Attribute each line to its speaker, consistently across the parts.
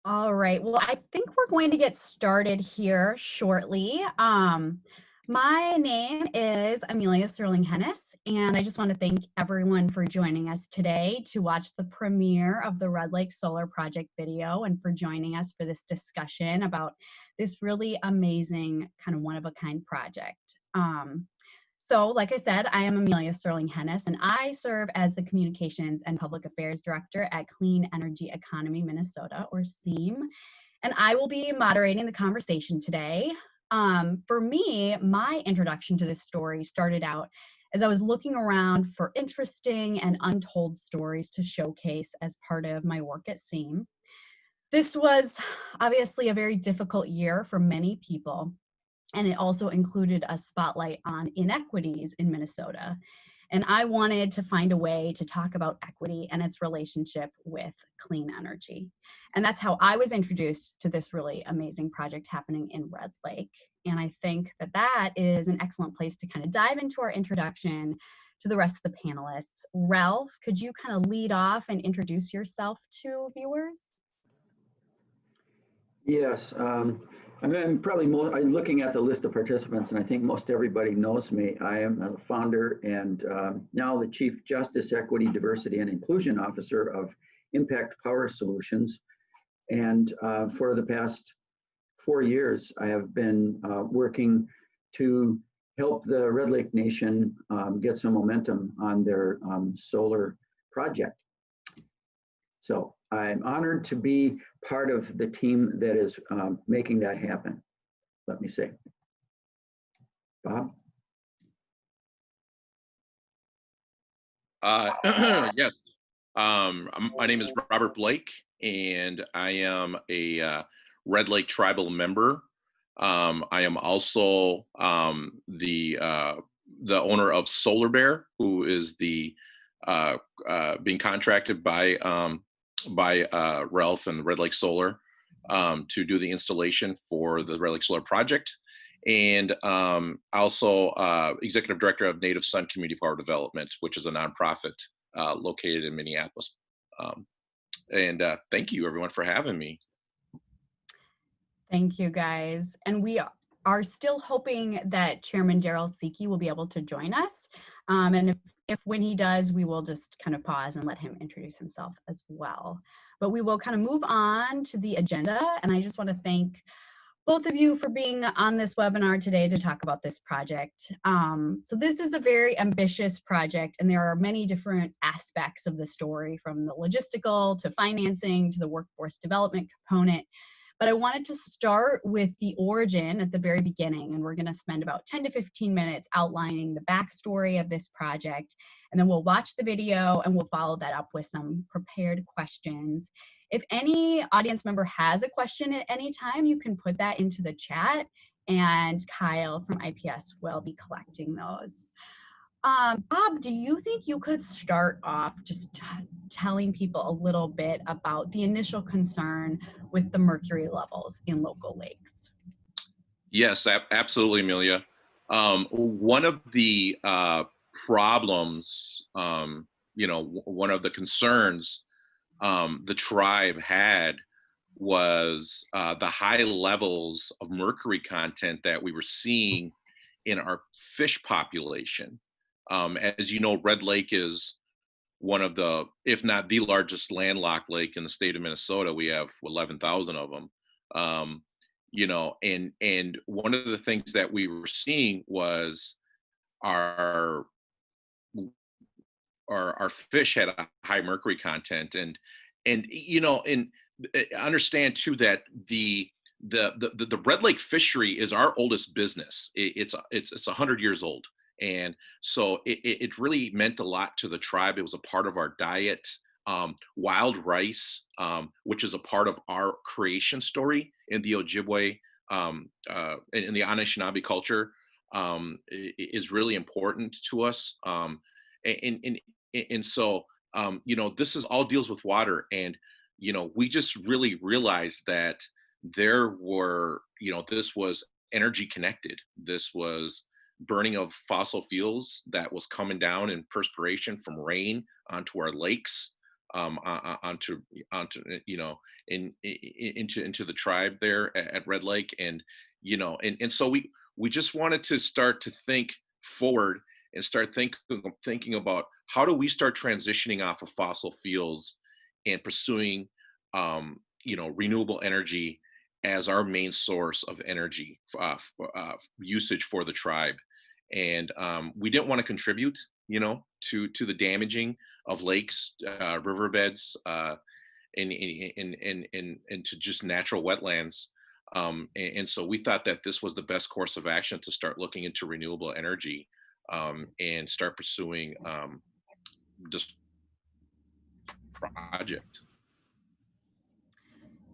Speaker 1: All right. Well, I think we're going to get started here shortly. My name is Amelia Sterling Hennis, and I just want to thank everyone for joining us today to watch the premiere of the Red Lake Solar Project video and for joining us for this discussion about this really amazing kind of one-of-a-kind project. So, like I said, I am Amelia Sterling Hennis, and I serve as the Communications and Public Affairs Director at Clean Energy Economy Minnesota, or CEAM, and I will be moderating the conversation today. For me, my introduction to this story started out as I was looking around for interesting and untold stories to showcase as part of my work at CEAM. This was obviously a very difficult year for many people, and it also included a spotlight on inequities in Minnesota. And I wanted to find a way to talk about equity and its relationship with clean energy. And that's how I was introduced to this really amazing project happening in Red Lake. And I think that that is an excellent place to kind of dive into our introduction to the rest of the panelists. Ralph, could you kind of lead off and introduce yourself to viewers?
Speaker 2: Yes, I'm probably I'm looking at the list of participants, and I think most everybody knows me. I am a founder and now the Chief Justice, Equity, Diversity, and Inclusion Officer of Impact Power Solutions. And for the past 4 years, I have been working to help the Red Lake Nation get some momentum on their solar project. So I'm honored to be part of the team that is making that happen, let me say. Bob?
Speaker 3: Yes, my name is Robert Blake, and I am a Red Lake tribal member. I am also the owner of Solar Bear, who is the being contracted by Ralph and the Red Lake Solar to do the installation for the Red Lake Solar project, and also executive director of Native Sun Community Power Development, which is a nonprofit located in Minneapolis. And thank you, everyone, for having me.
Speaker 1: Thank you, guys. And we are still hoping that Chairman Daryl Siki will be able to join us. And if when he does, we will just kind of pause and let him introduce himself as well. But we will kind of move on to the agenda. And I just want to thank both of you for being on this webinar today to talk about this project. So this is a very ambitious project, and there are many different aspects of the story, from the logistical to financing to the workforce development component. But I wanted to start with the origin at the very beginning, and we're going to spend about 10 to 15 minutes outlining the backstory of this project, and then we'll watch the video and we'll follow that up with some prepared questions. If any audience member has a question at any time, you can put that into the chat, and Kyle from IPS will be collecting those. Bob, do you think you could start off just telling people a little bit about the initial concern with the mercury levels in local lakes?
Speaker 3: Yes, absolutely, Amelia. One of the problems, one of the concerns the tribe had was the high levels of mercury content that we were seeing in our fish population. As you know, Red Lake is one of the, if not the largest landlocked lake in the state of Minnesota. We have 11,000 of them. And one of the things that we were seeing was our fish had a high mercury content, and understand too that the Red Lake fishery is our oldest business. It's 100 years old. And so it really meant a lot to the tribe. It was a part of our diet. Wild rice, which is a part of our creation story in the Ojibwe, in the Anishinaabe culture, is really important to us. And so, this is all deals with water. And, we just really realized that there were, this was energy connected. This was burning of fossil fuels that was coming down in perspiration from rain onto our lakes. onto into the tribe there at Red Lake. And and so we just wanted to start to think forward and start thinking about how do we start transitioning off of fossil fuels and pursuing renewable energy as our main source of energy usage for the tribe. And we didn't want to contribute to the damaging of lakes, riverbeds, and to just natural wetlands. And so we thought that this was the best course of action to start looking into renewable energy, and start pursuing this project.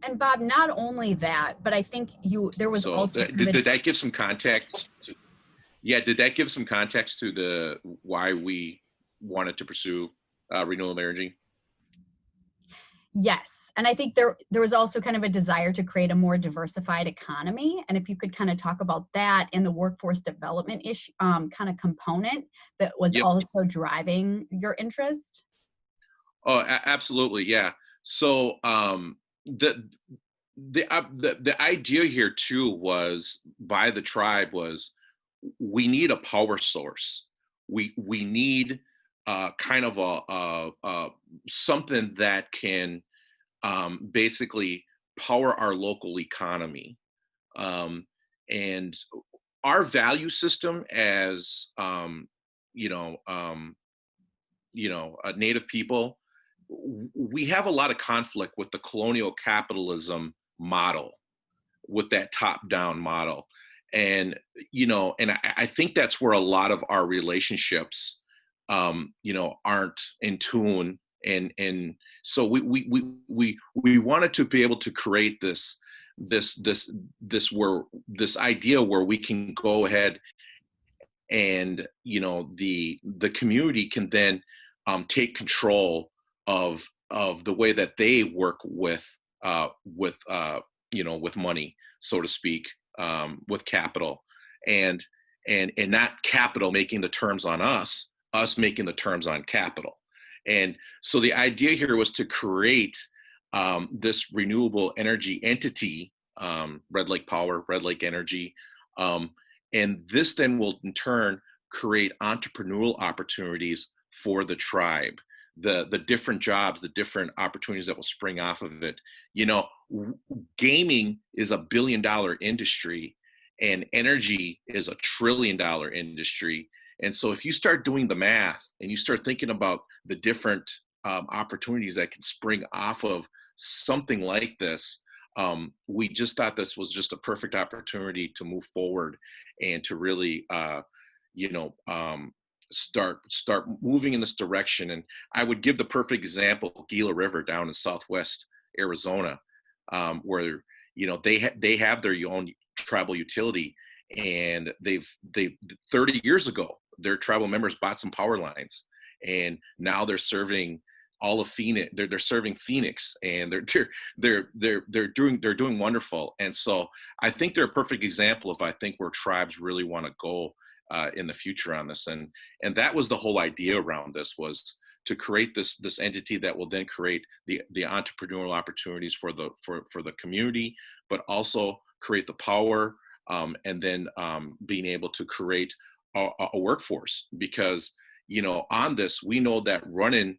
Speaker 1: And Bob, not only that, but I think there was
Speaker 3: So
Speaker 1: also
Speaker 3: did that give some context? Yeah, did that give some context to the why we wanted to pursue renewable energy?
Speaker 1: Yes. And I think there was also kind of a desire to create a more diversified economy. And if you could kind of talk about that and the workforce development issue, kind of component that was
Speaker 3: Yep.
Speaker 1: also driving your interest.
Speaker 3: Oh, absolutely. Yeah. So the idea here too was by the tribe was we need a power source. We need kind of a something that can basically power our local economy. Um, and our value system as you know um, native people, we have a lot of conflict with the colonial capitalism model, with that top down model. And I think that's where a lot of our relationships aren't in tune. And so we wanted to be able to create this this this idea where we can go ahead and the community can then take control of the way that they work with money, so to speak, with capital. And and and not capital making the terms on us making the terms on capital. And so the idea here was to create this renewable energy entity, Red Lake Power, Red Lake Energy. And this then will in turn create entrepreneurial opportunities for the tribe, the different jobs, the different opportunities that will spring off of it. Gaming is $1 billion industry, and energy is $1 trillion industry. And so if you start doing the math and you start thinking about the different opportunities that can spring off of something like this, we just thought this was just a perfect opportunity to move forward and to really, start moving in this direction. And I would give the perfect example, Gila River down in Southwest Arizona, where they have their own tribal utility, and they've 30 years ago their tribal members bought some power lines, and now they're serving all of Phoenix. They're serving Phoenix, and they're doing wonderful. And so I think they're a perfect example of, I think, where tribes really want to go in the future on this. And that was the whole idea around this, was to create this entity that will then create the entrepreneurial opportunities for the community, but also create the power, and then being able to create a workforce. Because on this, we know that running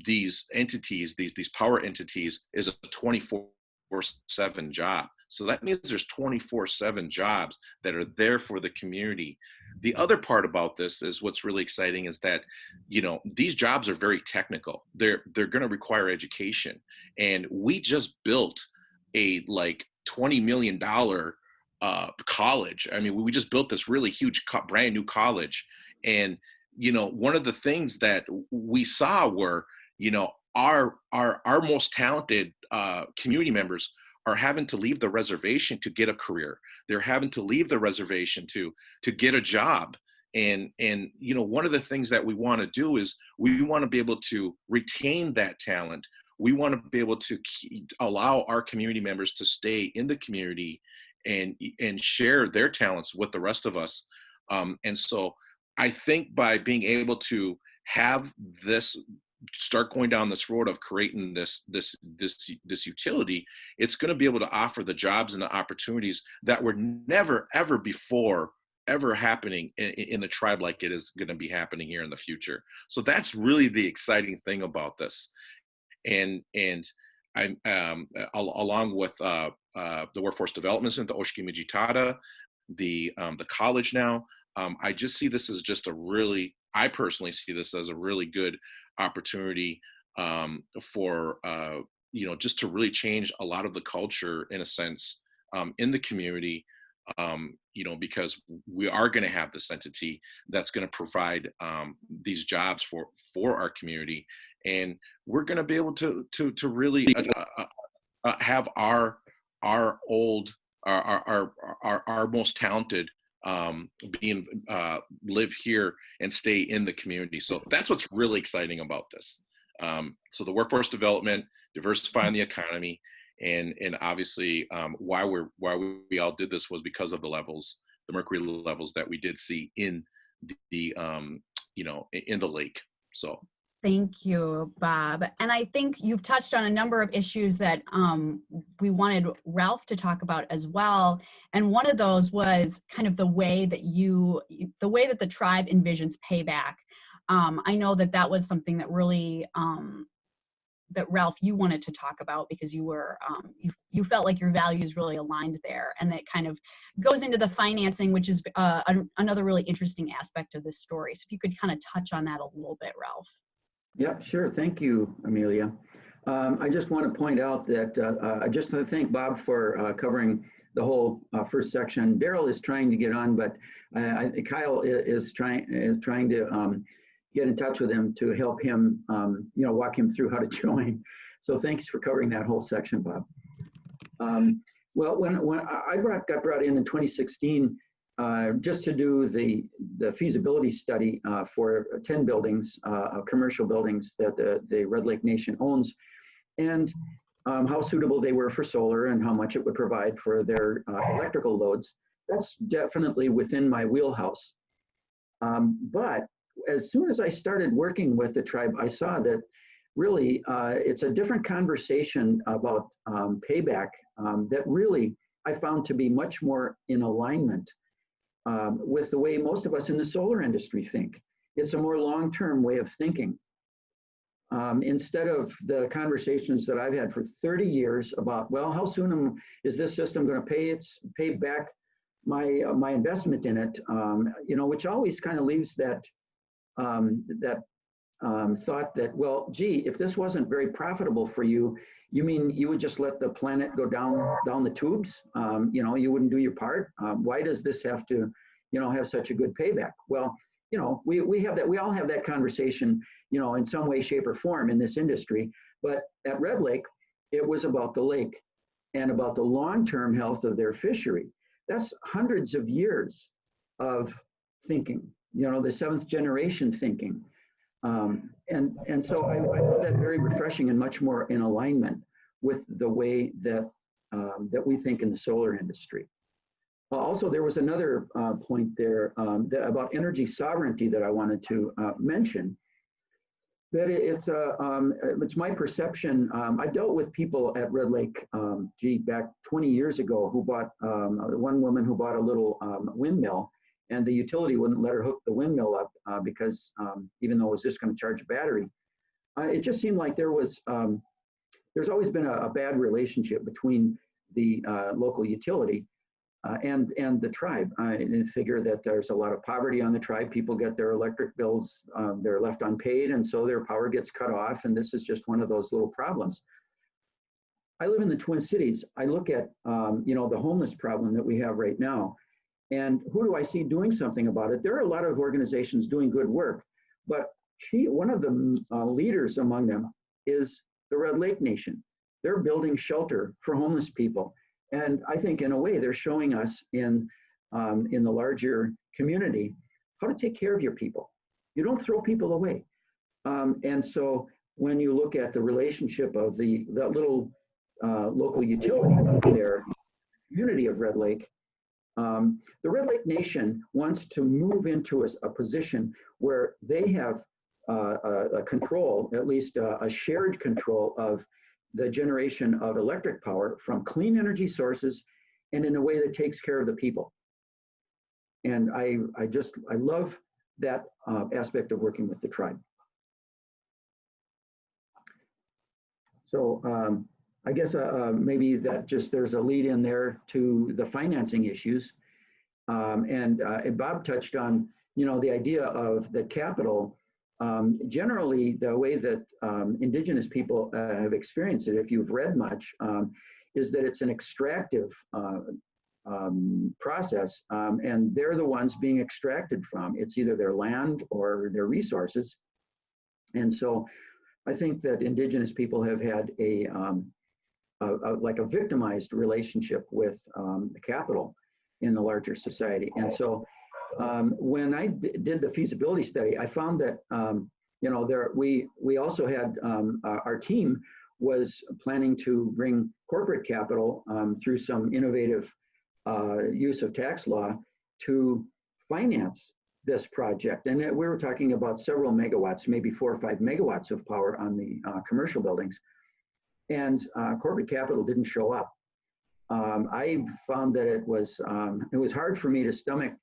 Speaker 3: these entities, these power entities, is a 24/7 job. So that means there's 24/7 jobs that are there for the community. The other part about this is, what's really exciting is that these jobs are very technical. They're going to require education, and we just built a like $20 million college. I mean, we just built this really huge brand new college. And one of the things that we saw were, our most talented community members are having to leave the reservation to get a career. They're having to leave the reservation to get a job. And one of the things that we want to do is we want to be able to retain that talent. We want to be able to allow our community members to stay in the community and share their talents with the rest of us. And so I think by being able to have this start going down this road of creating this utility, it's going to be able to offer the jobs and the opportunities that were never ever before ever happening in the tribe like it is going to be happening here in the future. So that's really the exciting thing about this. And I'm along with the Workforce Development Center, the Oshki Mijitata, the college now. I just see this as just I personally see this as a really good opportunity for just to really change a lot of the culture in a sense in the community, because we are going to have this entity that's going to provide these jobs for our community, and we're going to be able to really have our most talented live here and stay in the community. So that's what's really exciting about this. So the workforce development, diversifying the economy, and obviously why we all did this was because of the Mercury levels that we did see in the in the lake. So.
Speaker 1: Thank you, Bob. And I think you've touched on a number of issues that we wanted Ralph to talk about as well. And one of those was kind of the way that the tribe envisions payback. I know that was something that really, that Ralph, you wanted to talk about because you were, you felt like your values really aligned there. And that kind of goes into the financing, which is another really interesting aspect of this story. So if you could kind of touch on that a little bit, Ralph.
Speaker 2: Yeah, sure. Thank you, Amelia. I just want to point out that I just want to thank Bob for covering the whole first section. Daryl is trying to get on, but Kyle is trying to get in touch with him to help him, walk him through how to join. So thanks for covering that whole section, Bob. Well, when I got brought in 2016. Just to do the feasibility study for 10 buildings, commercial buildings that the Red Lake Nation owns, and how suitable they were for solar and how much it would provide for their electrical loads. That's definitely within my wheelhouse. But as soon as I started working with the tribe, I saw that really it's a different conversation about payback that really I found to be much more in alignment with the way most of us in the solar industry think. It's a more long-term way of thinking. Instead of the conversations that I've had for 30 years about, well, how soon is this system going to pay back my investment in it? Which always kind of leaves that thought that, well, gee, if this wasn't very profitable for you, you mean you would just let the planet go down the tubes? You wouldn't do your part. Why does this have to, have such a good payback? Well, we have that. We all have that conversation, in some way, shape, or form in this industry. But at Red Lake, it was about the lake and about the long-term health of their fishery. That's hundreds of years of thinking. The seventh generation thinking. And so I found that very refreshing and much more in alignment with the way that we think in the solar industry. Also, there was another point there about energy sovereignty that I wanted to mention. That it's my perception. I dealt with people at Red Lake, back 20 years ago, who bought one woman who bought a little windmill. And the utility wouldn't let her hook the windmill up because even though it was just going to charge a battery, it just seemed like there's always been a bad relationship between the local utility and the tribe. I figure that there's a lot of poverty on the tribe. People get their electric bills, they're left unpaid, and so their power gets cut off. And this is just one of those little problems. I live in the Twin Cities. I look at the homeless problem that we have right now. And who do I see doing something about it? There are a lot of organizations doing good work, but one of the leaders among them is the Red Lake Nation. They're building shelter for homeless people. And I think in a way they're showing us in the larger community how to take care of your people. You don't throw people away. And so when you look at the relationship of that little local utility there, community of Red Lake, the Red Lake Nation wants to move into a position where they have a control, at least a shared control of the generation of electric power from clean energy sources and in a way that takes care of the people. And I love that aspect of working with the tribe. So I guess maybe that just there's a lead in there to the financing issues. And Bob touched on, the idea of the capital. Generally, the way that indigenous people have experienced it, if you've read much, is that it's an extractive process, and they're the ones being extracted from. It's either their land or their resources. And so I think that indigenous people have had like a victimized relationship with the capital in the larger society. And so when I did the feasibility study, I found that we also had our team was planning to bring corporate capital through some innovative use of tax law to finance this project. And we were talking about several megawatts, maybe 4 or 5 megawatts of power on the commercial buildings. And corporate capital didn't show up. I found that it was hard for me to stomach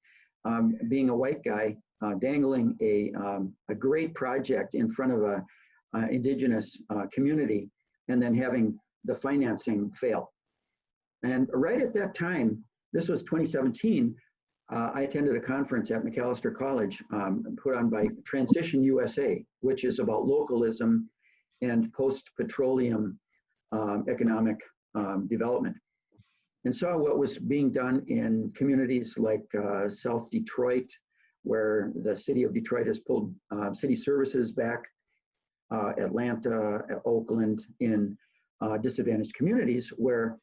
Speaker 2: being a white guy dangling a great project in front of a indigenous community and then having the financing fail. And right at that time, this was 2017, I attended a conference at McAllister College put on by Transition USA, which is about localism and post-petroleum economic development, and saw what was being done in communities like South Detroit, where the city of Detroit has pulled city services back, Atlanta, Oakland, in disadvantaged communities where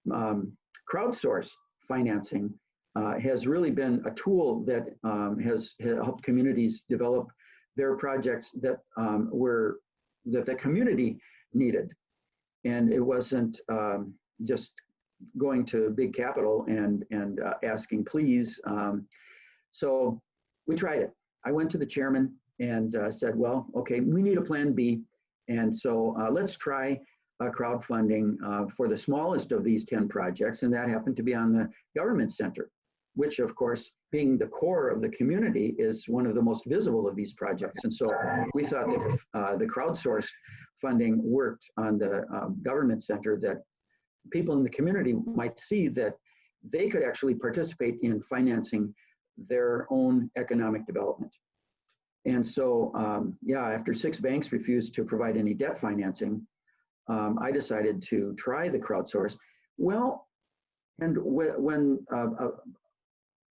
Speaker 2: crowdsource financing has really been a tool that has helped communities develop their projects that that the community needed. And it wasn't just going to big capital and asking please. So we tried it. I went to the chairman and said, well, okay, we need a plan B. And so let's try crowdfunding for the smallest of these 10 projects. And that happened to be on the government center, which of course, being the core of the community, is one of the most visible of these projects. And so we thought that if the crowdsourced funding worked on the government center, that people in the community might see that they could actually participate in financing their own economic development. And so, after 6 banks refused to provide any debt financing, I decided to try the crowdsource. Well, and when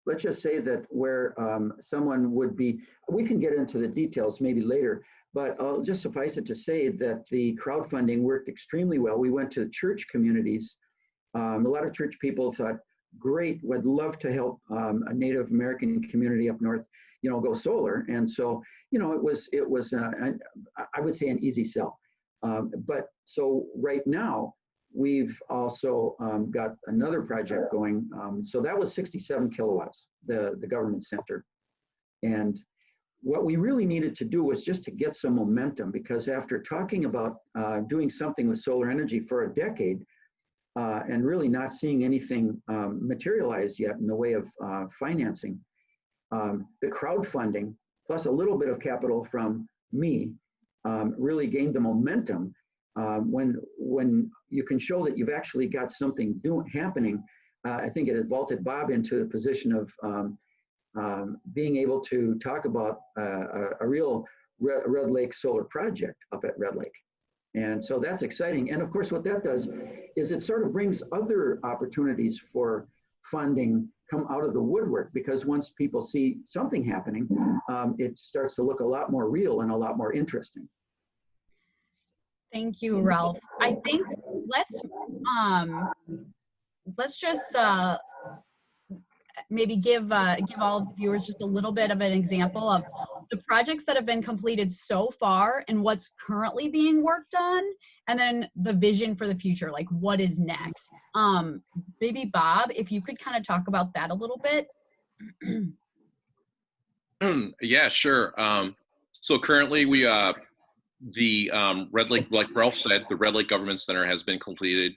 Speaker 2: let's just say that where someone would be, we can get into the details maybe later, but I'll just suffice it to say that the crowdfunding worked extremely well. We went to church communities. A lot of church people thought, great, would love to help a Native American community up north, go solar. And so, it was I would say an easy sell. But so right now, we've also got another project going. So that was 67 kilowatts, the government center. And what we really needed to do was just to get some momentum, because after talking about doing something with solar energy for a decade and really not seeing anything materialize yet in the way of financing, the crowdfunding plus a little bit of capital from me really gained the momentum. When you can show that you've actually got something happening, I think it had vaulted Bob into the position of being able to talk about a real Red Lake solar project up at Red Lake. And so that's exciting. And of course, what that does is it sort of brings other opportunities for funding come out of the woodwork, because once people see something happening, it starts to look a lot more real and a lot more interesting.
Speaker 1: Thank you, Ralph. I think let's just maybe give all the viewers just a little bit of an example of the projects that have been completed so far and what's currently being worked on, and then the vision for the future, like what is next. Maybe Bob, if you could kind of talk about that a little bit.
Speaker 3: Yeah, sure. So currently we, the Red Lake, like Ralph said, the Red Lake Government Center has been completed.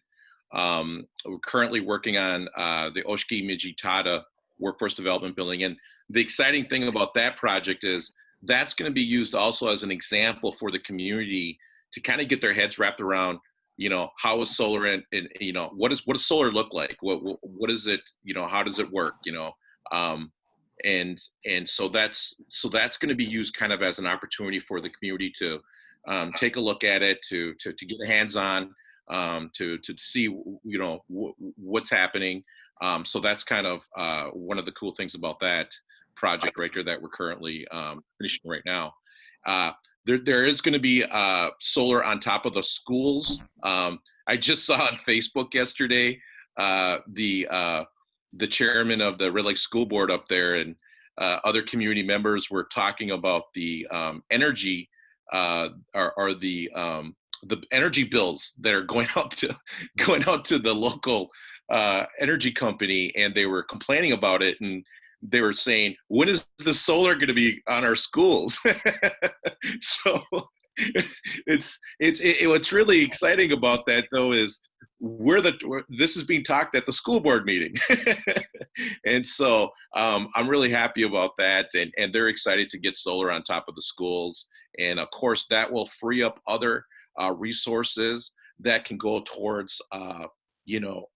Speaker 3: We're currently working on the Oshki Mijitada Workforce Development Building. And the exciting thing about that project is that's going to be used also as an example for the community to kind of get their heads wrapped around, you know, how is solar and you know, what does solar look like? What is it, you know, how does it work, you know? And so that's going to be used kind of as an opportunity for the community to take a look at it, to get their hands on, to see, you know, what's happening. So that's kind of one of the cool things about that project right there that we're currently finishing right now. There is going to be solar on top of the schools. I just saw on Facebook yesterday the chairman of the Red Lake School Board up there and other community members were talking about the energy or the energy bills that are going out to the local energy company, and they were complaining about it, and they were saying, when is the solar going to be on our schools? So what's really exciting about that though is this is being talked at the school board meeting. And so I'm really happy about that, and they're excited to get solar on top of the schools, and of course that will free up other resources that can go towards you know,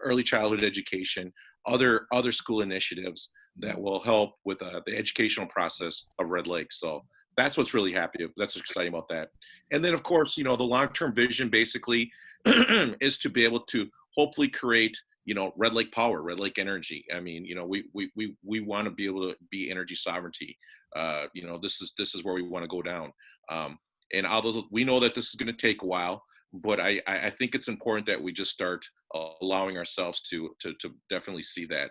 Speaker 3: early childhood education, other school initiatives that will help with the educational process of Red Lake. So that's what's really that's exciting about that. And then of course, you know, the long-term vision basically is to be able to hopefully create, you know, Red Lake power, Red Lake energy. I mean, you know, we want to be able to be energy sovereignty. You know, this is where we want to go down. And although we know that this is going to take a while, but I think it's important that we just start allowing ourselves to definitely see that.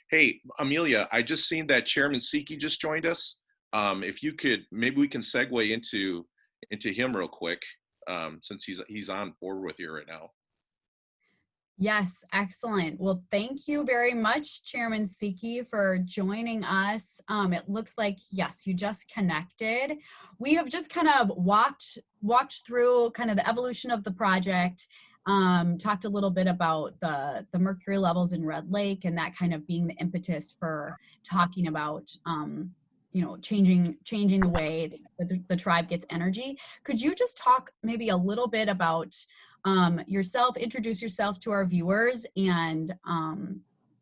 Speaker 3: Hey, Amelia, I just seen that Chairman Siki just joined us. If you could, maybe we can segue into him real quick, since he's on board with you right now.
Speaker 1: Yes, excellent. Well, thank you very much, Chairman Siki, for joining us. It looks like, yes, you just connected. We have just kind of walked through kind of the evolution of the project, talked a little bit about the mercury levels in Red Lake, and that kind of being the impetus for talking about you know, changing the way that the tribe gets energy. Could you just talk maybe a little bit about yourself, introduce yourself to our viewers, and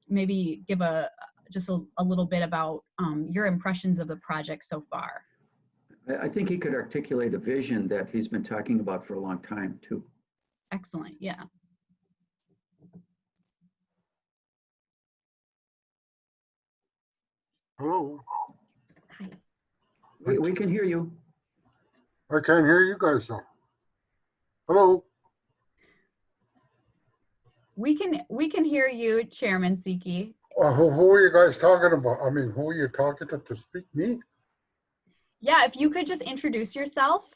Speaker 1: maybe give just a little bit about your impressions of the project so far?
Speaker 2: I think he could articulate a vision that he's been talking about for a long time too.
Speaker 1: Excellent, yeah.
Speaker 4: Hello.
Speaker 1: Hi.
Speaker 2: We can hear you.
Speaker 4: I can't hear you guys though. Hello.
Speaker 1: We can hear you, Chairman Siki.
Speaker 4: Who are you guys talking about? I mean, who are you talking to speak? Me?
Speaker 1: Yeah, if you could just introduce yourself.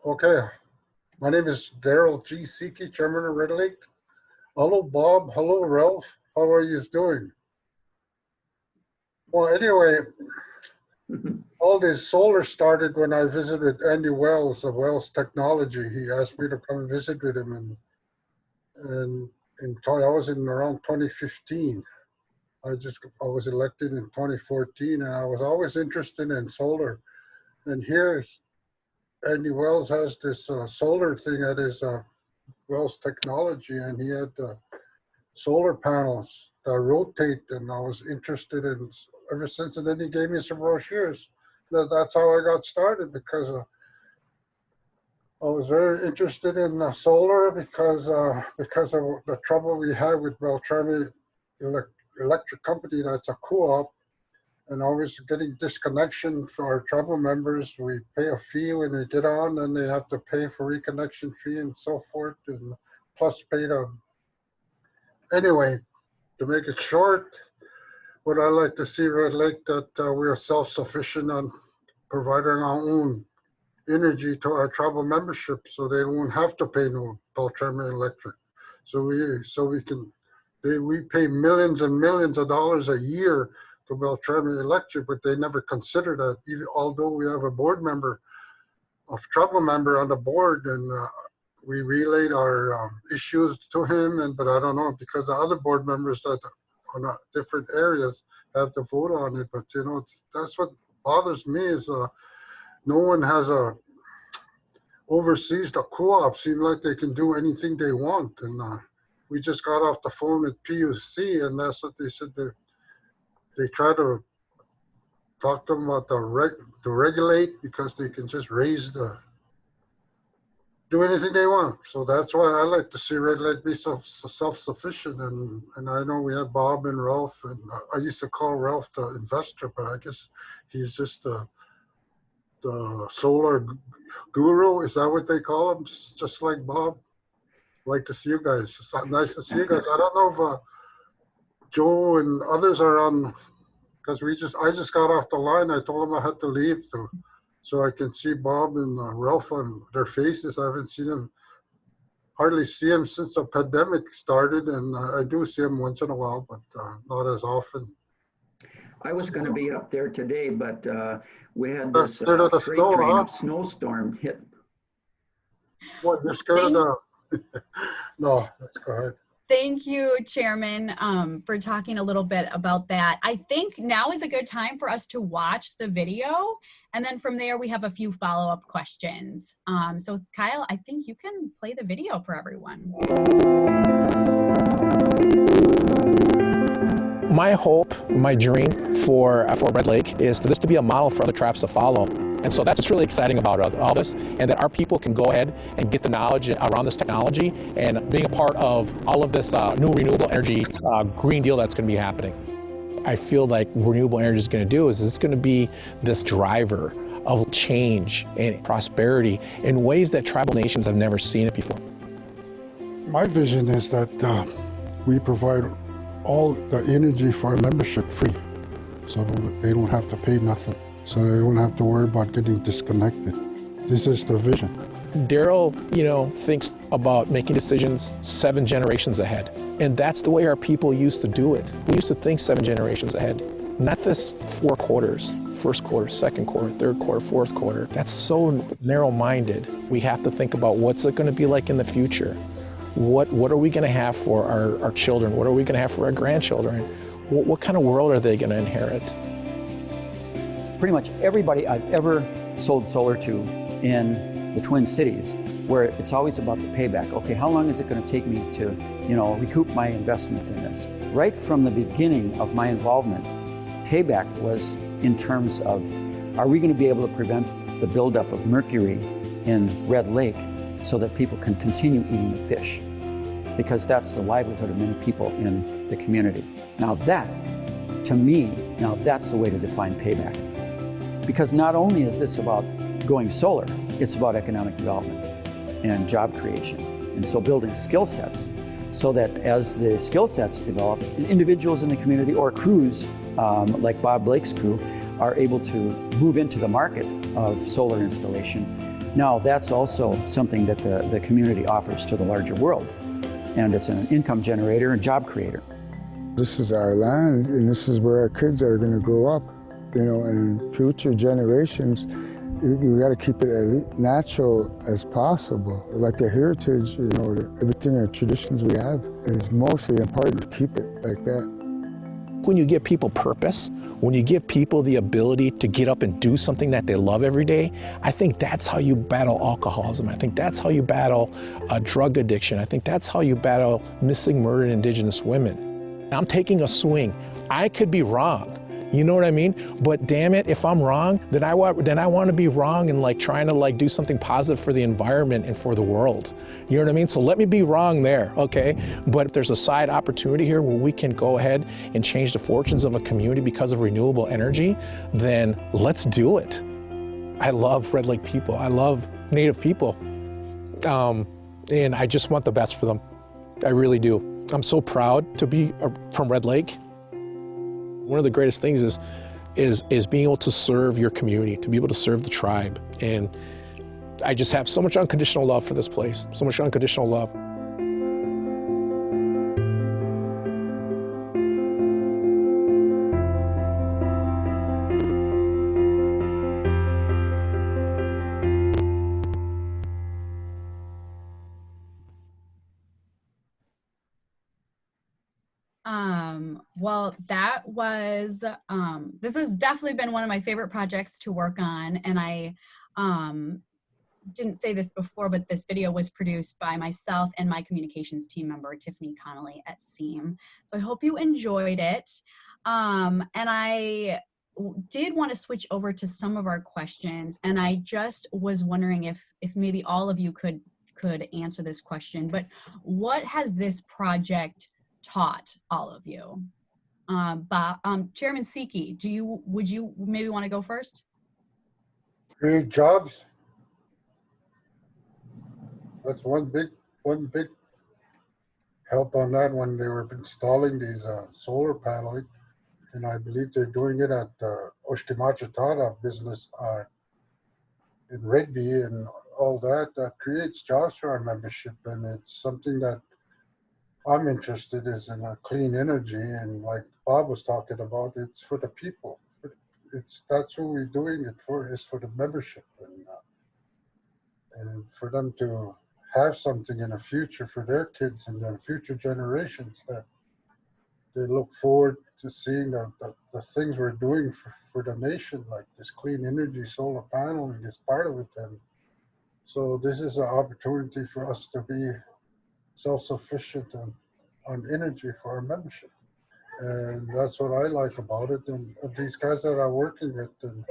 Speaker 4: Okay. My name is Daryl G. Siki, Chairman of Red Lake. Hello, Bob. Hello, Ralph. How are you doing? Well, anyway, all this solar started when I visited Andy Wells of Wells Technology. He asked me to come and visit with him, and I was in around 2015. I was elected in 2014, and I was always interested in solar. And here, Andy Wells has this solar thing at his Wells Technology, and he had solar panels that rotate, and I was interested in ever since. And then he gave me some brochures. That's how I got started, because I was very interested in solar because of the trouble we had with Beltrami Electric Company. That's a co-op, and always getting disconnection for our tribal members. We pay a fee when we get on, and they have to pay for reconnection fee and so forth, and plus pay to. Anyway, to make it short, what I like to see Red Lake, that we are self-sufficient on providing our own energy to our tribal membership, so they won't have to pay no Beltrami Electric. So we pay millions and millions of dollars a year to Beltrami Electric, but they never considered that, even although we have a board member, a tribal member on the board, and we relayed our issues to him, but I don't know, because the other board members that on different areas have to vote on it. But that's what bothers me is no one has oversees the co-op. Seem like they can do anything they want, and we just got off the phone with PUC, and that's what they said. They try to talk to them about to regulate, because they can just do anything they want. So that's why I like to see Red Lake be self-sufficient. And I know we have Bob and Ralph, and I used to call Ralph the investor, but I guess he's just the solar guru. Is that what they call him? Just like Bob. Like to see you guys. It's nice to see you guys. I don't know if Joe and others are on, because I just got off the line. I told them I had to leave so I can see Bob and Ralph on their faces. I haven't seen them, hardly see them since the pandemic started, and I do see them once in a while, but not as often.
Speaker 2: I was going to be up there today, but we had this snowstorm hit.
Speaker 4: What, you're scared of the... No, let's go ahead.
Speaker 1: Thank you, Chairman, for talking a little bit about that. I think now is a good time for us to watch the video, and then from there we have a few follow-up questions. So Kyle, I think you can play the video for everyone.
Speaker 5: My hope, my dream for Red Lake is for this to be a model for other tribes to follow. And so that's what's really exciting about all this, and that our people can go ahead and get the knowledge around this technology and being a part of all of this new renewable energy Green Deal that's going to be happening. I feel like renewable energy is going to do is it's going to be this driver of change and prosperity in ways that tribal nations have never seen it before.
Speaker 4: My vision is that we provide all the energy for our membership free, so they don't have to pay nothing. So they don't have to worry about getting disconnected. This is the vision.
Speaker 5: Daryl, thinks about making decisions 7 generations ahead. And that's the way our people used to do it. We used to think 7 generations ahead. Not this 4 quarters, first quarter, second quarter, third quarter, fourth quarter. That's so narrow-minded. We have to think about what's it going to be like in the future. What are we going to have for our children? What are we going to have for our grandchildren? What kind of world are they going to inherit?
Speaker 6: Pretty much everybody I've ever sold solar to in the Twin Cities, where it's always about the payback. Okay, how long is it going to take me to, recoup my investment in this? Right from the beginning of my involvement, payback was in terms of, are we going to be able to prevent the buildup of mercury in Red Lake so that people can continue eating the fish? Because that's the livelihood of many people in the community. Now that, to me, that's the way to define payback. Because not only is this about going solar, it's about economic development and job creation. And so building skill sets so that as the skill sets develop, individuals in the community or crews like Bob Blake's crew are able to move into the market of solar installation. Now that's also something that the community offers to the larger world. And it's an income generator and job creator.
Speaker 7: This is our land, and this is where our kids are going to grow up. And future generations, we got to keep it as natural as possible. Like the heritage, everything, our traditions we have is mostly important to keep it like that.
Speaker 5: When you give people purpose, when you give people the ability to get up and do something that they love every day, I think that's how you battle alcoholism. I think that's how you battle drug addiction. I think that's how you battle missing murdered Indigenous women. I'm taking a swing. I could be wrong. You know what I mean? But damn it, if I'm wrong, then I want to be wrong and trying to do something positive for the environment and for the world. You know what I mean? So let me be wrong there, okay? But if there's a side opportunity here where we can go ahead and change the fortunes of a community because of renewable energy, then let's do it. I love Red Lake people. I love Native people. And I just want the best for them. I really do. I'm so proud to be from Red Lake. One of the greatest things is being able to serve your community, to be able to serve the tribe. And I just have so much unconditional love for this place, so much unconditional love.
Speaker 1: Well, that was, this has definitely been one of my favorite projects to work on. And I didn't say this before, but this video was produced by myself and my communications team member, Tiffany Connolly at SEAM. So I hope you enjoyed it. And I did want to switch over to some of our questions. And I just was wondering if maybe all of you could answer this question, but what has this project taught all of you? Chairman Siki, would you maybe want to go first?
Speaker 4: Create jobs. That's one big help on that when they were installing these solar panels. And I believe they're doing it at Oshkimachatada business in Rigby and all that. That creates jobs for our membership, and it's something that I'm interested is in clean energy. And like Bob was talking about, it's for the people. That's who we're doing it for, is for the membership, and for them to have something in the future for their kids and their future generations, that they look forward to seeing the things we're doing for the nation, like this clean energy solar panel, and is part of it. And so this is an opportunity for us to be self-sufficient on energy for our membership. And that's what I like about it. And these guys that are working with and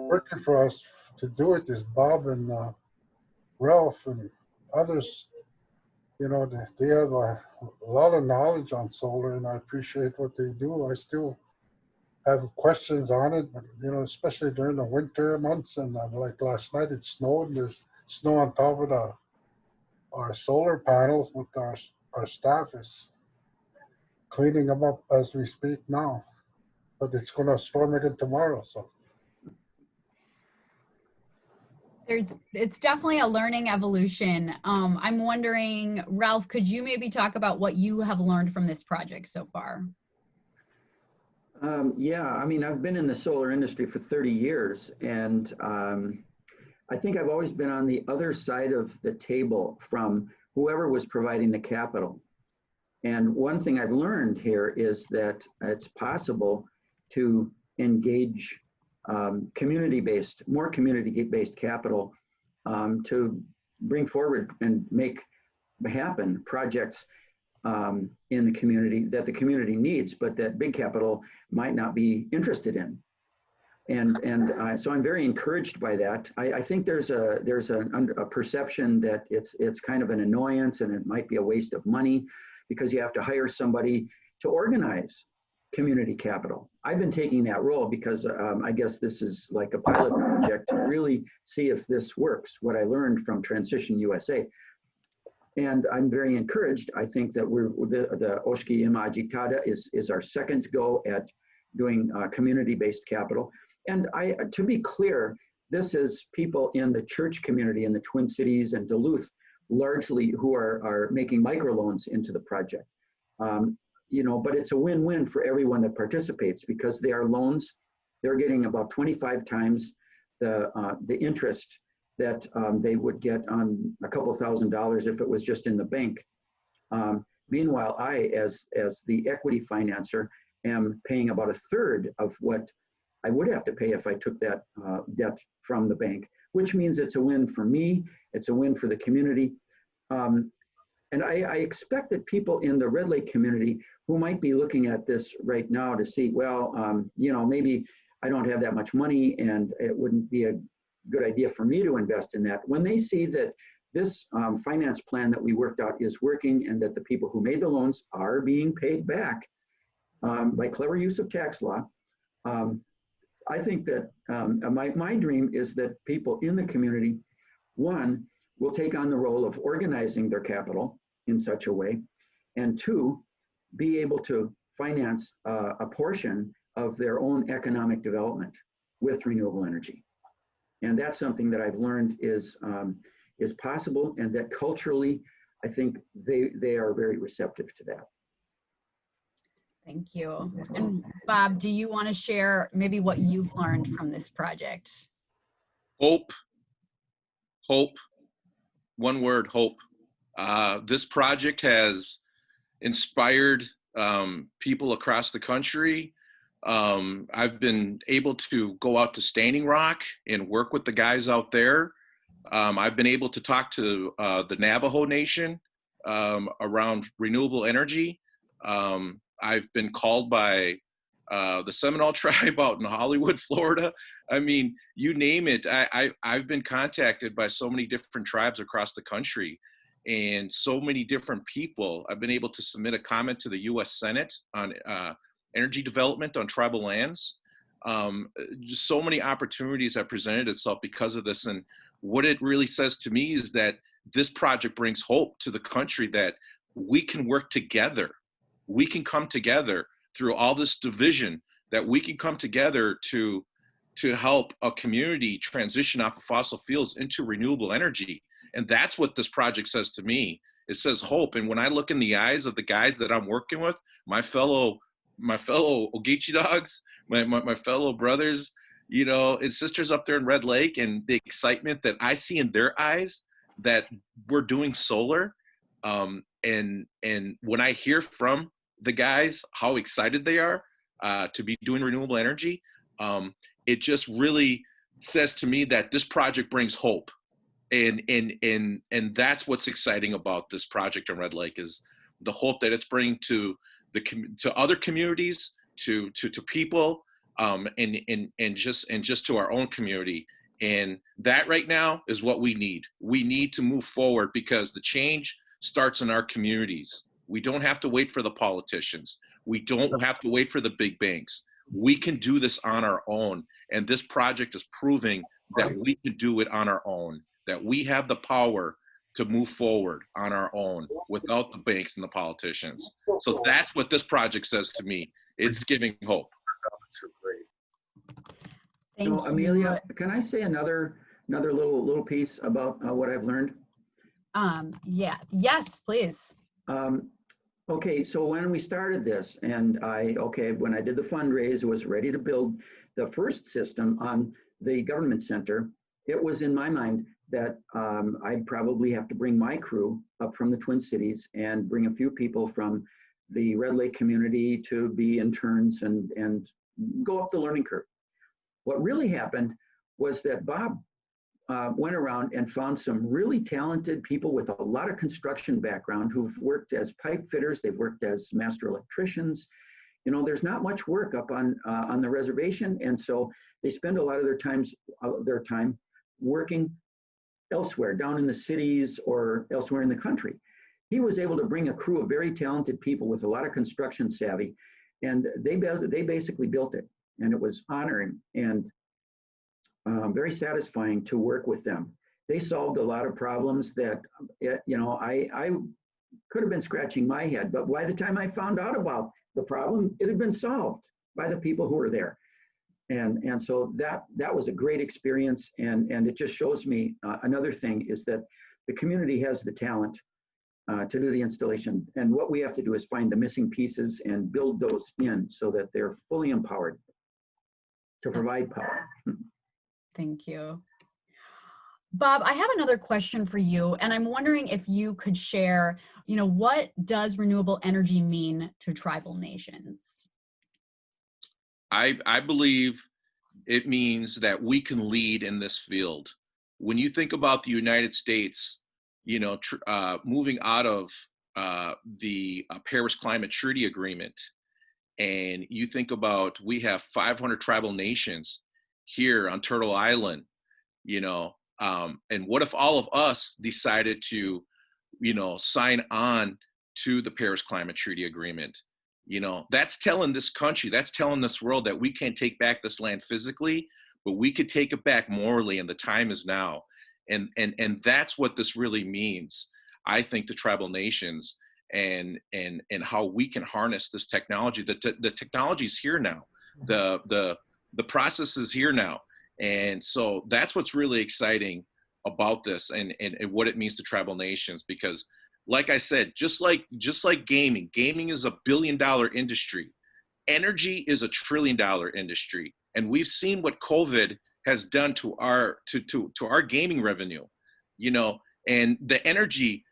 Speaker 4: working for us to do it is Bob and Ralph and others. You know, they have a lot of knowledge on solar, and I appreciate what they do. I still have questions on it, but, you know, especially during the winter months. And like last night, it snowed, and there's snow on top of our solar panels, with our staff is cleaning them up as we speak now. But it's going to storm again tomorrow, so.
Speaker 1: It's definitely a learning evolution. I'm wondering, Ralph, could you maybe talk about what you have learned from this project so far?
Speaker 2: Yeah, I mean, I've been in the solar industry for 30 years, and I think I've always been on the other side of the table from whoever was providing the capital. And one thing I've learned here is that it's possible to engage more community-based capital to bring forward and make happen projects in the community that the community needs, but that big capital might not be interested in. And so I'm very encouraged by that. I think there's a perception that it's kind of an annoyance and it might be a waste of money because you have to hire somebody to organize community capital. I've been taking that role because I guess this is like a pilot project to really see if this works, what I learned from Transition USA. And I'm very encouraged. I think that the Oshki Imajitada is our second go at doing community-based capital. And to be clear, this is people in the church community in the Twin Cities and Duluth, largely who are making microloans into the project. You know, but it's a win-win for everyone that participates because they are loans. They're getting about 25 times the interest that they would get on a couple $1,000s if it was just in the bank. Meanwhile, I, as the equity financer, am paying about 1/3 of what I would have to pay if I took that debt from the bank, which means it's a win for me. It's a win for the community. And I expect that people in the Red Lake community who might be looking at this right now to see, well, you know, maybe I don't have that much money and it wouldn't be a good idea for me to invest in that. When they see that this finance plan that we worked out is working and that the people who made the loans are being paid back by clever use of tax law, I think that my dream is that people in the community, one, will take on the role of organizing their capital in such a way, and two, be able to finance a portion of their own economic development with renewable energy. And that's something that I've learned is possible, and that culturally, I think they are very receptive to that.
Speaker 1: Thank you. And Bob, do you want to share maybe what you've learned from this project?
Speaker 3: Hope. Hope. One word, hope. This project has inspired people across the country. I've been able to go out to Standing Rock and work with the guys out there. I've been able to talk to the Navajo Nation around renewable energy. I've been called by the Seminole tribe out in Hollywood, Florida. I mean, you name it. I've been contacted by so many different tribes across the country and so many different people. I've been able to submit a comment to the U.S. Senate on energy development on tribal lands. Just so many opportunities have presented itself because of this. And what it really says to me is that this project brings hope to the country that we can work together. We can come together through all this division, that we can come together to help a community transition off of fossil fuels into renewable energy. And that's what this project says to me. It says hope. And when I look in the eyes of the guys that I'm working with, my fellow Ogeechee dogs, my fellow brothers, you know, and sisters up there in Red Lake, and the excitement that I see in their eyes that we're doing solar. And when I hear from the guys how excited they are to be doing renewable energy, it just really says to me that this project brings hope. And that's what's exciting about this project in Red Lake, is the hope that it's bringing to other communities, to people, and just to our own community. And that right now is what we need. We need to move forward because the change starts in our communities. We don't have to wait for the politicians. We don't have to wait for the big banks. We can do this on our own. And this project is proving that we can do it on our own, that we have the power to move forward on our own without the banks and the politicians. So that's what this project says to me. It's giving hope.
Speaker 1: Thank you.
Speaker 2: Amelia, can I say another little piece about what I've learned?
Speaker 1: Yeah. Yes, please.
Speaker 2: Okay, so when we started this, and when I did the fundraise, was ready to build the first system on the government center, it was in my mind that I'd probably have to bring my crew up from the Twin Cities and bring a few people from the Red Lake community to be interns and go up the learning curve. What really happened was that Bob went around and found some really talented people with a lot of construction background who've worked as pipe fitters, they've worked as master electricians. You know, there's not much work up on the reservation, and so they spend a lot of their time working elsewhere, down in the cities or elsewhere in the country. He was able to bring a crew of very talented people with a lot of construction savvy, and they basically built it, and it was honoring and very satisfying to work with them. They solved a lot of problems that, you know, I could have been scratching my head, but by the time I found out about the problem, it had been solved by the people who were there. And so that was a great experience, and it just shows me another thing is that the community has the talent to do the installation, and what we have to do is find the missing pieces and build those in so that they're fully empowered to provide power.
Speaker 1: Thank you. Bob, I have another question for you, and I'm wondering if you could share, you know, what does renewable energy mean to tribal nations?
Speaker 3: I believe it means that we can lead in this field. When you think about the United States, you know, moving out of the Paris Climate Treaty Agreement, and you think about we have 500 tribal nations here on Turtle Island, you know, and what if all of us decided to, you know, sign on to the Paris Climate Treaty Agreement? You know, that's telling this country, that's telling this world that we can't take back this land physically, but we could take it back morally, and the time is now. And that's what this really means, I think, to tribal nations and how we can harness this technology. The technology is here now. The process is here now. And so that's what's really exciting about this and what it means to tribal nations, because like I said, just like gaming is $1 billion industry. Energy is $1 trillion industry. And we've seen what COVID has done to our gaming revenue, you know, and the energy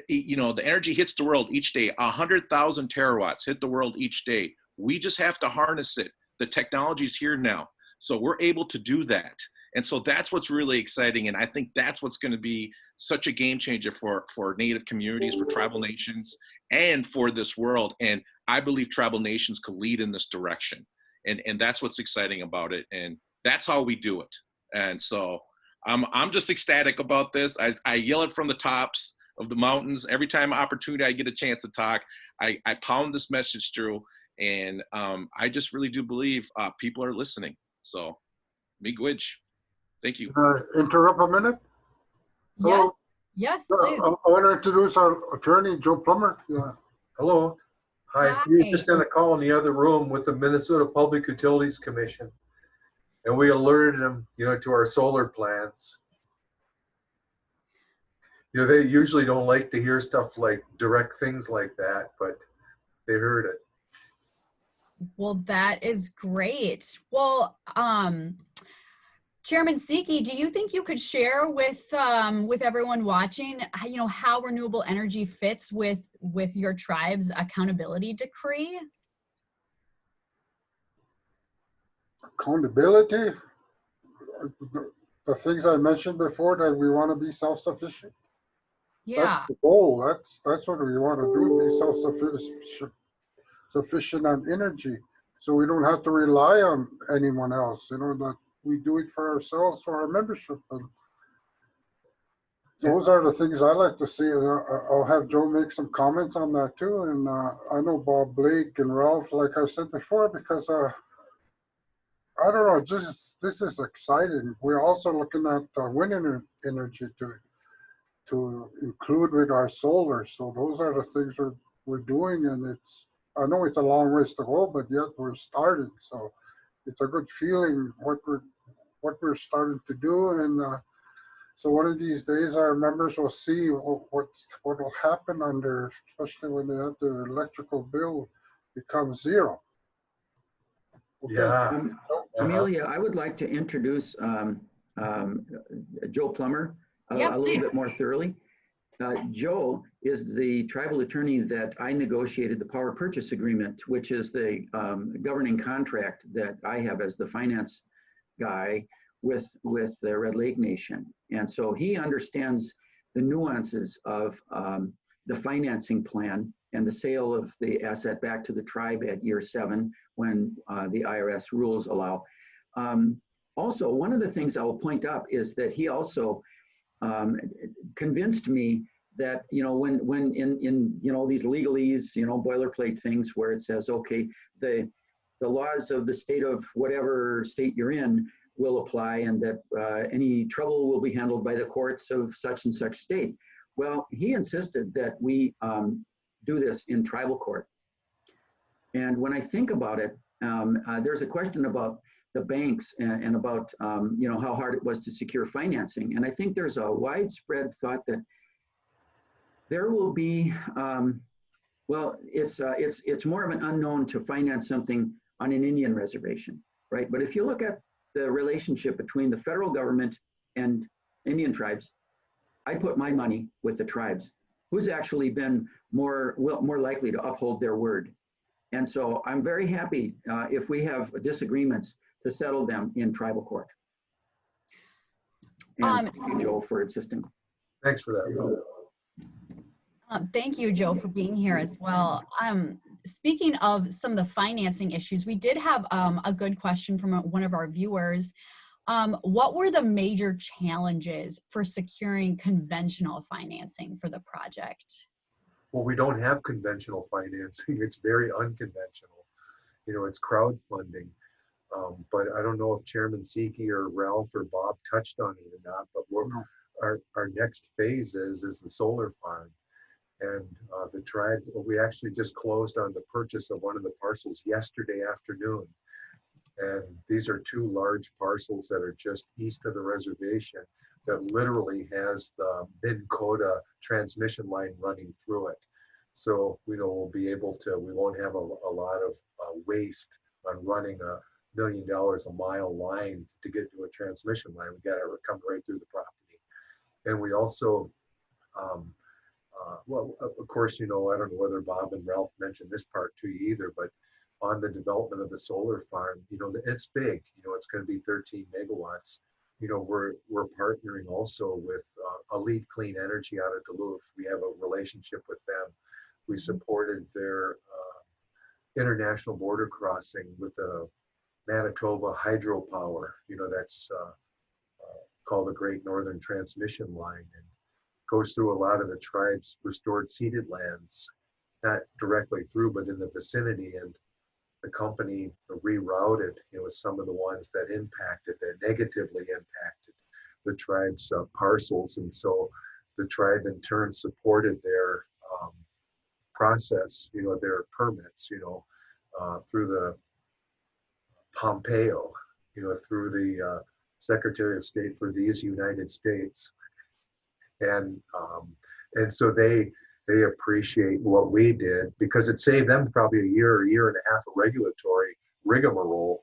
Speaker 3: you know, the energy hits the world each day. 100,000 terawatts hit the world each day. We just have to harness it. The technology's here now. So we're able to do that. And so that's what's really exciting. And I think that's what's going to be such a game changer for Native communities, for tribal nations, and for this world. And I believe tribal nations could lead in this direction. And that's what's exciting about it. And that's how we do it. And so I'm just ecstatic about this. I yell it from the tops of the mountains. Every time opportunity I get a chance to talk, I pound this message through. And I just really do believe people are listening. So, miigwech. Thank you.
Speaker 4: Interrupt a minute?
Speaker 1: Yes, yes, please.
Speaker 4: I want to introduce our attorney, Joe Plummer. Yeah.
Speaker 8: Hello. Hi.
Speaker 1: Hi.
Speaker 8: We were just in a call in the other room with the Minnesota Public Utilities Commission, and we alerted them, you know, to our solar plans. You know, they usually don't like to hear stuff like direct things like that, but they heard it.
Speaker 1: Well, that is great. Well, Chairman Siki, do you think you could share with everyone watching, you know, how renewable energy fits with your tribe's accountability decree?
Speaker 4: Accountability, the things I mentioned before, that we want to be self-sufficient.
Speaker 1: Yeah.
Speaker 4: That's the goal. That's what we want to do, be self-sufficient on energy, so we don't have to rely on anyone else, you know, that we do it for ourselves, for our membership. And those are the things I like to see. And I'll have Joe make some comments on that too. And I know Bob Blake and Ralph, like I said before, because I don't know, this is exciting. We're also looking at wind energy to include with our solar. So those are the things we're doing, and I know it's a long ways to go, but yet we're starting. So it's a good feeling what we're starting to do. And so one of these days our members will see what will happen under, especially when they have the electrical bill become zero.
Speaker 8: Okay. Yeah.
Speaker 2: Amelia, I would like to introduce Joe Plummer a little bit more thoroughly. Joe is the tribal attorney that I negotiated the power purchase agreement, which is the governing contract that I have as the finance guy with the Red Lake Nation. And so he understands the nuances of the financing plan and the sale of the asset back to the tribe at year 7 when the IRS rules allow. Also, one of the things I will point out is that he also convinced me that, you know, when in you know, these legalese, you know, boilerplate things where it says, okay, the laws of the state of whatever state you're in will apply, and that any trouble will be handled by the courts of such and such state. Well, he insisted that we do this in tribal court. And when I think about it, there's a question about the banks and about you know, how hard it was to secure financing. And I think there's a widespread thought that there will be, well, it's more of an unknown to finance something on an Indian reservation, right? But if you look at the relationship between the federal government and Indian tribes, I put my money with the tribes, who's actually been more likely to uphold their word. And so I'm very happy if we have disagreements to settle them in tribal court. And thank you, Joe, for insisting.
Speaker 8: Thanks for that.
Speaker 1: Thank you, Joe, for being here as well. Speaking of some of the financing issues, we did have a good question from one of our viewers. What were the major challenges for securing conventional financing for the project?
Speaker 8: Well, we don't have conventional financing. It's very unconventional. You know, it's crowdfunding. But I don't know if Chairman Siki or Ralph or Bob touched on it or not, but our next phase is the solar farm. And the tribe, we actually just closed on the purchase of one of the parcels yesterday afternoon. And these are 2 large parcels that are just east of the reservation that literally has the Minn-Kota transmission line running through it. So, you know, we'll be able to, we won't have a lot of waste on running $1 million a mile line to get to a transmission line. We got to come right through the property. And we also well, of course, I don't know whether Bob and Ralph mentioned this part to you either, but on the development of the solar farm, it's big. It's going to be 13 megawatts. We're partnering also with Elite Clean Energy out of Duluth. We have a relationship with them. We supported their international border crossing with the Manitoba hydropower. That's called the Great Northern Transmission Line, and goes through a lot of the tribes' restored ceded lands, not directly through, but in the vicinity. And the company rerouted, some of the ones that negatively impacted the tribe's parcels. And so the tribe in turn supported their process, their permits, through the Pompeo, through the Secretary of State for these United States. And so they appreciate what we did, because it saved them probably a year and a half of regulatory rigmarole.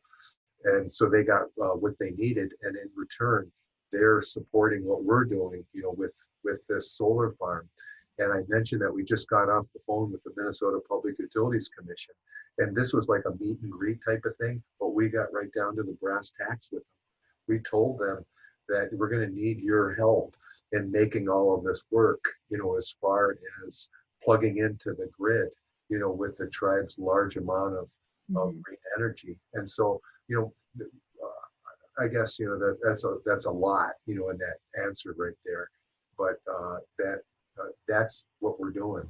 Speaker 8: And so they got what they needed, and in return, they're supporting what we're doing, with this solar farm. And I mentioned that we just got off the phone with the Minnesota Public Utilities Commission, and this was like a meet and greet type of thing, but we got right down to the brass tacks with them. We told them that we're going to need your help in making all of this work, as far as plugging into the grid, with the tribe's large amount of green energy. And so, I guess, that's a lot, in that answer right there. But that's what we're doing.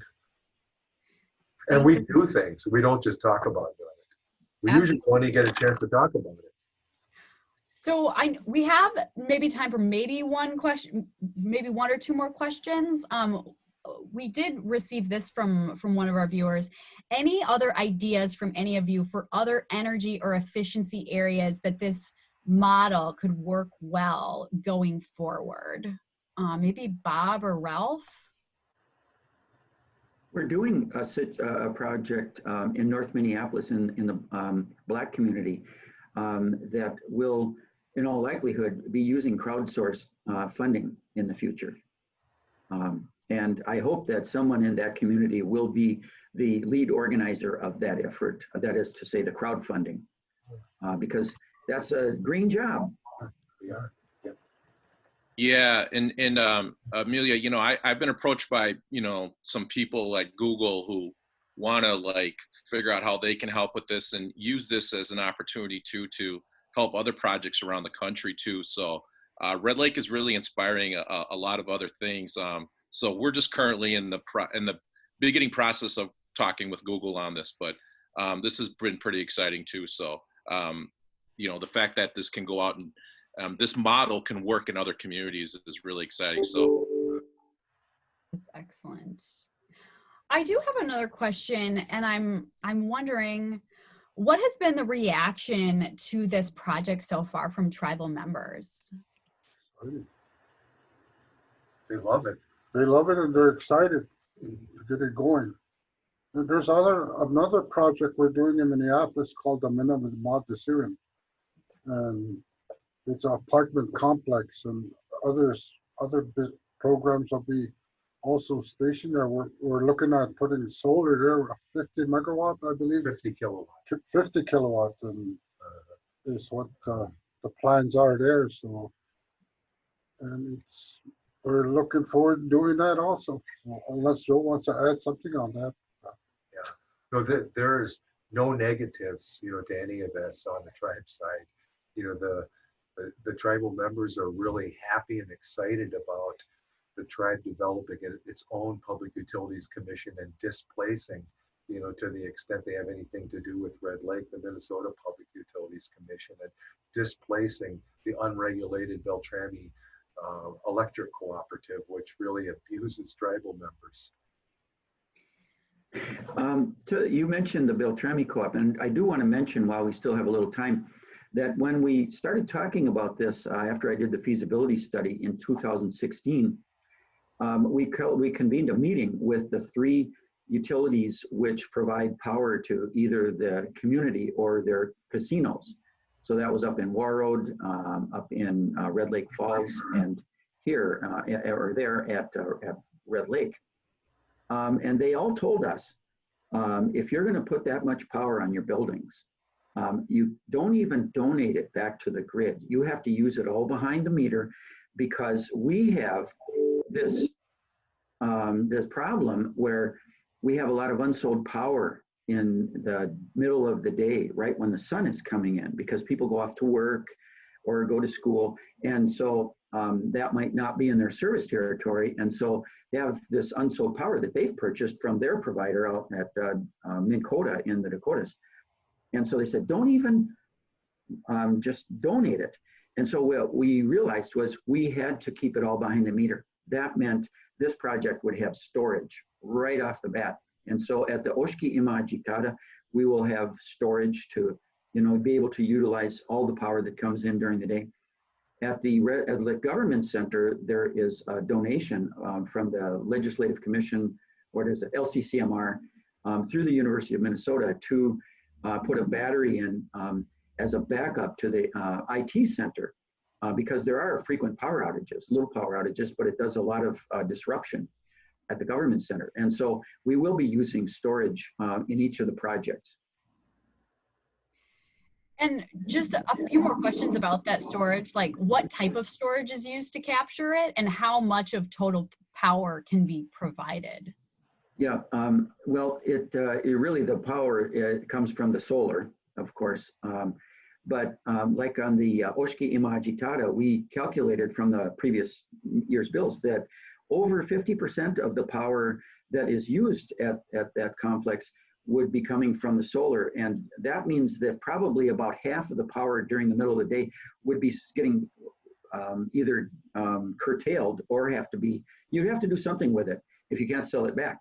Speaker 8: And we do things. We don't just talk about doing it. We usually only get a chance to talk about it.
Speaker 1: So we have maybe time for maybe one question, maybe one or two more questions. We did receive this from one of our viewers. Any other ideas from any of you for other energy or efficiency areas that this model could work well going forward? Maybe Bob or Ralph?
Speaker 2: We're doing a project in North Minneapolis in the Black community that will, in all likelihood, be using crowdsourced funding in the future. And I hope that someone in that community will be the lead organizer of that effort, that is to say the crowdfunding, because that's a green job.
Speaker 3: Yeah, and Amelia, I've been approached by, some people like Google who want to figure out how they can help with this and use this as an opportunity to help other projects around the country too. So Red Lake is really inspiring a lot of other things. So we're just currently in the beginning process of talking with Google on this, but this has been pretty exciting too. So the fact that this can go out and this model can work in other communities is really exciting. So
Speaker 1: that's excellent. I do have another question, and I'm wondering, what has been the reaction to this project so far from tribal members?
Speaker 4: They love it. They love it, and they're excited to get it going. And there's another project we're doing in Minneapolis called the Minimum Mod Decision. And it's an apartment complex, and other programs will be also stationed there. We're looking at putting solar there, 50 megawatt, I believe.
Speaker 8: 50 kilowatt.
Speaker 4: 50 kilowatt, and is what the plans are there. So, and we're looking forward to doing that also. So unless Joe wants to add something on that.
Speaker 8: Yeah. No, there's no negatives, to any of this on the tribe side. The tribal members are really happy and excited about the tribe developing its own public utilities commission and displacing, to the extent they have anything to do with Red Lake, the Minnesota Public Utilities Commission, and displacing the unregulated Beltrami electric cooperative, which really abuses tribal members.
Speaker 2: You mentioned the Beltrami Co-op, and I do want to mention, while we still have a little time, that when we started talking about this after I did the feasibility study in 2016, we convened a meeting with the 3 utilities which provide power to either the community or their casinos. So that was up in Warroad, up in Red Lake Falls, and here or there at Red Lake. And they all told us, if you're going to put that much power on your buildings, you don't even donate it back to the grid. You have to use it all behind the meter, because we have this this problem where we have a lot of unsold power in the middle of the day, right when the sun is coming in, because people go off to work or go to school. And so that might not be in their service territory. And so they have this unsold power that they've purchased from their provider out at Minn Kota in the Dakotas. And so they said, don't even just donate it. And so what we realized was we had to keep it all behind the meter. That meant this project would have storage right off the bat. And so at the Oshki Imajikata, we will have storage to, be able to utilize all the power that comes in during the day. At the government center, there is a donation from the Legislative Commission, what is it, LCCMR, through the University of Minnesota to put a battery in as a backup to the IT center, because there are frequent power outages, little power outages, but it does a lot of disruption at the government center. And so we will be using storage in each of the projects.
Speaker 1: And just a few more questions about that storage, like what type of storage is used to capture it and how much of total power can be provided?
Speaker 2: Yeah, well, it really, the power, it comes from the solar, of course. But like on the Oshki Imajitata, we calculated from the previous year's bills that over 50% of the power that is used at that complex would be coming from the solar. And that means that probably about half of the power during the middle of the day would be getting either curtailed or you'd have to do something with it if you can't sell it back.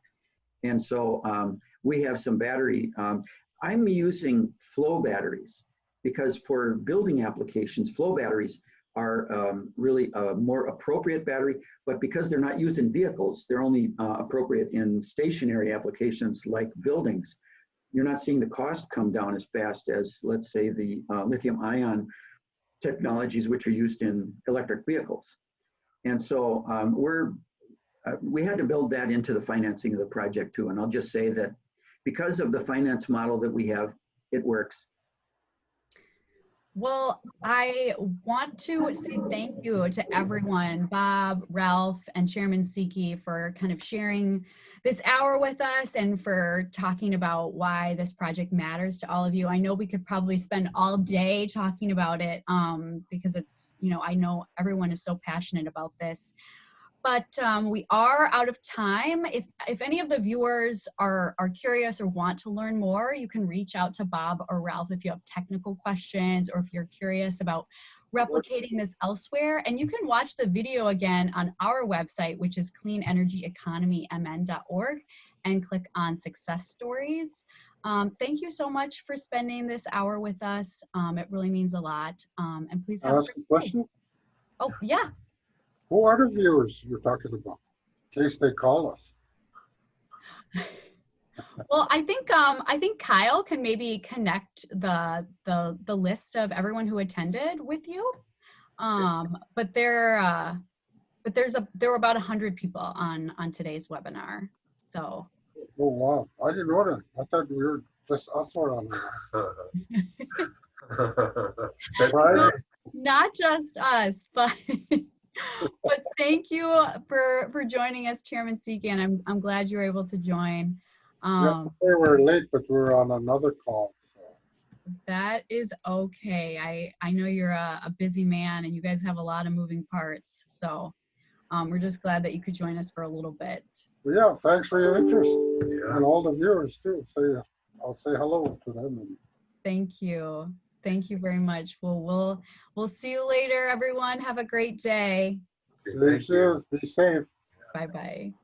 Speaker 2: And so we have some battery. I'm using flow batteries because for building applications, flow batteries are really a more appropriate battery, but because they're not used in vehicles, they're only appropriate in stationary applications like buildings. You're not seeing the cost come down as fast as, let's say, the lithium ion technologies, which are used in electric vehicles. And so we had to build that into the financing of the project too. And I'll just say that because of the finance model that we have, it works.
Speaker 1: Well, I want to say thank you to everyone, Bob, Ralph, and Chairman Siki, for kind of sharing this hour with us and for talking about why this project matters to all of you. I know we could probably spend all day talking about it because it's, I know everyone is so passionate about this. But we are out of time. If any of the viewers are curious or want to learn more, you can reach out to Bob or Ralph if you have technical questions or if you're curious about replicating this elsewhere. And you can watch the video again on our website, which is cleanenergyeconomymn.org, and click on success stories. Thank you so much for spending this hour with us. It really means a lot. And please have
Speaker 4: Ask a question.
Speaker 1: Oh, yeah.
Speaker 4: Who are the viewers you're talking about, in case they call us?
Speaker 1: Well, I think Kyle can maybe connect the list of everyone who attended with you. But there were about 100 people on today's webinar. So.
Speaker 4: Oh wow! I didn't know that. I thought we were just us were on there.
Speaker 1: No, not just us, but. But thank you for joining us, Chairman Siki, and I'm glad you were able to join.
Speaker 4: Yeah, we were late, but we were on another call. So.
Speaker 1: That is okay. I know you're a busy man, and you guys have a lot of moving parts. So we're just glad that you could join us for a little bit.
Speaker 4: Well, yeah, thanks for your interest, and all the viewers too. So I'll say hello to them.
Speaker 1: Thank you. Thank you very much. Well, we'll see you later, everyone. Have a great day.
Speaker 4: Be safe.
Speaker 1: Bye-bye.